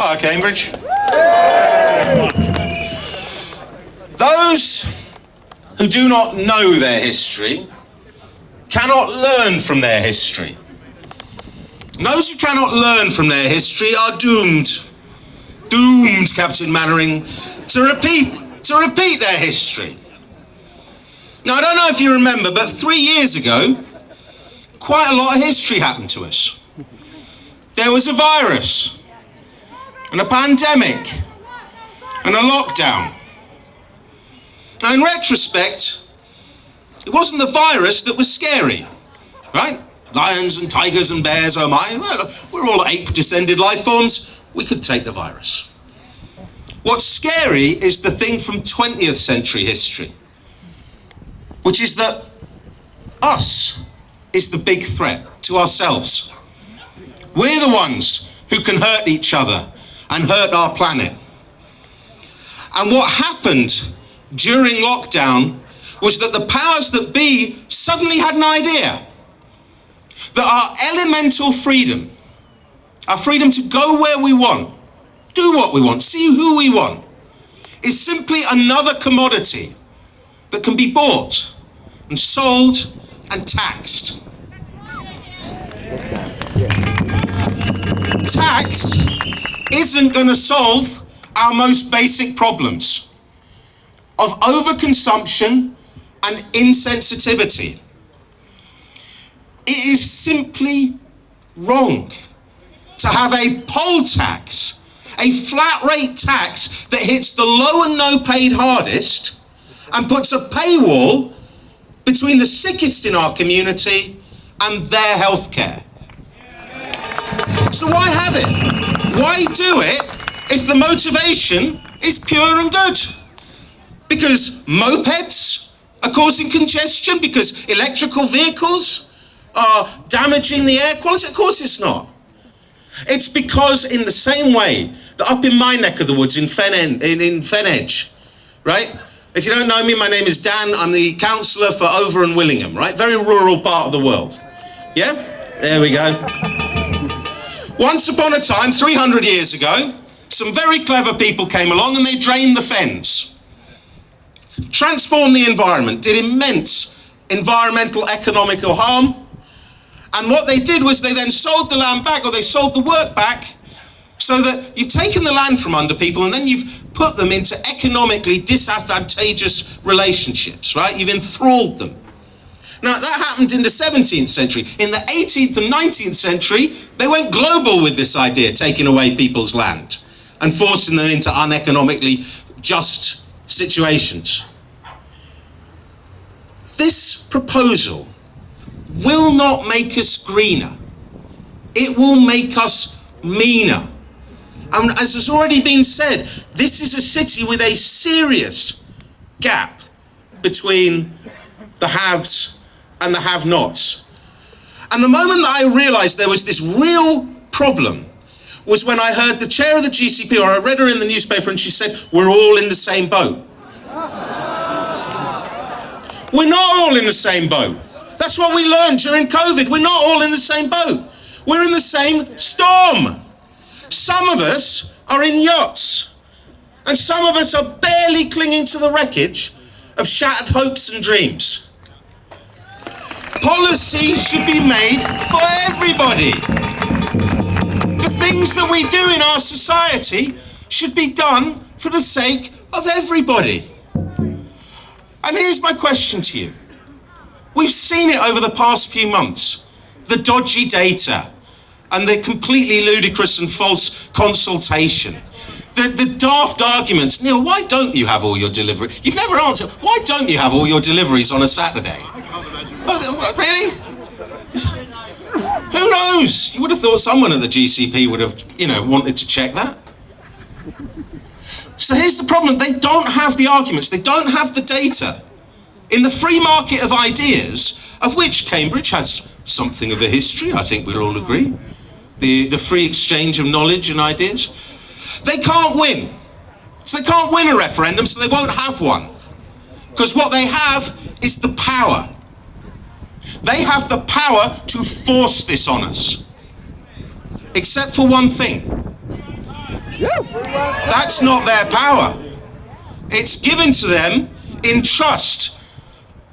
Hi, Cambridge. Those who do not know their history cannot learn from their history. And those who cannot learn from their history are doomed, Captain Mannering, to repeat their history. Now, I don't know if you remember, but 3 years ago, quite a lot of history happened to us. There was a virus, and a pandemic, and a lockdown. Now, in retrospect, it wasn't the virus that was scary, right? Lions and tigers and bears, oh my, well, we're all ape-descended life forms. We could take the virus. What's scary is the thing from 20th century history, which is that us is the big threat to ourselves. We're the ones who can hurt each other and hurt our planet. And what happened during lockdown was that the powers that be suddenly had an idea that our elemental freedom, our freedom to go where we want, do what we want, see who we want, is simply another commodity that can be bought and sold and taxed. Tax isn't going to solve our most basic problems of overconsumption and insensitivity. It is simply wrong to have a poll tax, a flat rate tax that hits the low and no paid hardest and puts a paywall between the sickest in our community and their healthcare. So why have it? Why do it if the motivation is pure and good? Because mopeds are causing congestion? Because electrical vehicles are damaging the air quality? Of course it's not. It's because in the same way that up in my neck of the woods in Fenedge, right? If you don't know me, my name is Dan. I'm the councillor for Over and Willingham, right? Very rural part of the world. Yeah? There we go. Once upon a time, 300 years ago, some very clever people came along and they drained the fens. Transformed the environment, did immense environmental, economical harm. And what they did was they then sold the land back, or they sold the work back, so that you've taken the land from under people and then you've put them into economically disadvantageous relationships, right? You've enthralled them. Now, that happened in the 17th century. In the 18th and 19th century, they went global with this idea, taking away people's land and forcing them into uneconomically just situations. This proposal will not make us greener. It will make us meaner. And as has already been said, this is a city with a serious gap between the haves and the have-nots. And the moment that I realised there was this real problem was when I heard the chair of the GCP, or I read her in the newspaper, and she said, we're all in the same boat. We're not all in the same boat. That's what we learned during COVID. We're not all in the same boat. We're in the same storm. Some of us are in yachts, and some of us are barely clinging to the wreckage of shattered hopes and dreams. Policy should be made for everybody. The things that we do in our society should be done for the sake of everybody. And here's my question to you. We've seen it over the past few months, the dodgy data and the completely ludicrous and false consultation, the daft arguments. Neil, why don't you have all your deliveries? You've never answered. Why don't you have all your deliveries on a Saturday? Really? Who knows? You would have thought someone at the GCP would have, wanted to check that. So here's the problem. They don't have the arguments. They don't have the data. In the free market of ideas, of which Cambridge has something of a history, I think we'll all agree, the free exchange of knowledge and ideas, they can't win. So they can't win a referendum, so they won't have one. Because what they have is the power. They have the power to force this on us. Except for one thing. That's not their power. It's given to them in trust.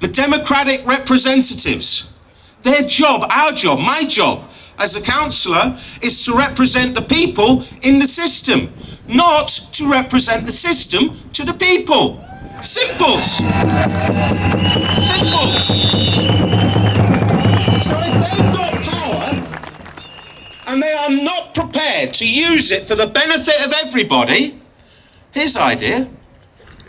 The democratic representatives, their job, our job, my job as a councillor is to represent the people in the system, not to represent the system to the people. Simples. Simples. So if they've got power and they are not prepared to use it for the benefit of everybody, here's the idea.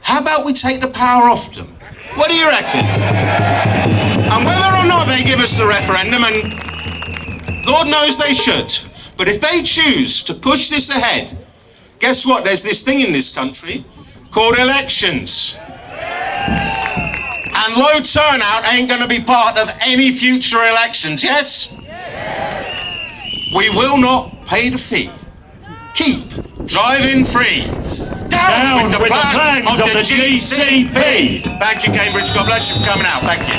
How about we take the power off them? What do you reckon? And whether or not they give us the referendum, and Lord knows they should, but if they choose to push this ahead, guess what? There's this thing in this country called elections. And low turnout ain't going to be part of any future elections, yes? We will not pay the fee. Keep driving free. Down with the plans of the GCP. Thank you, Cambridge. God bless you for coming out. Thank you.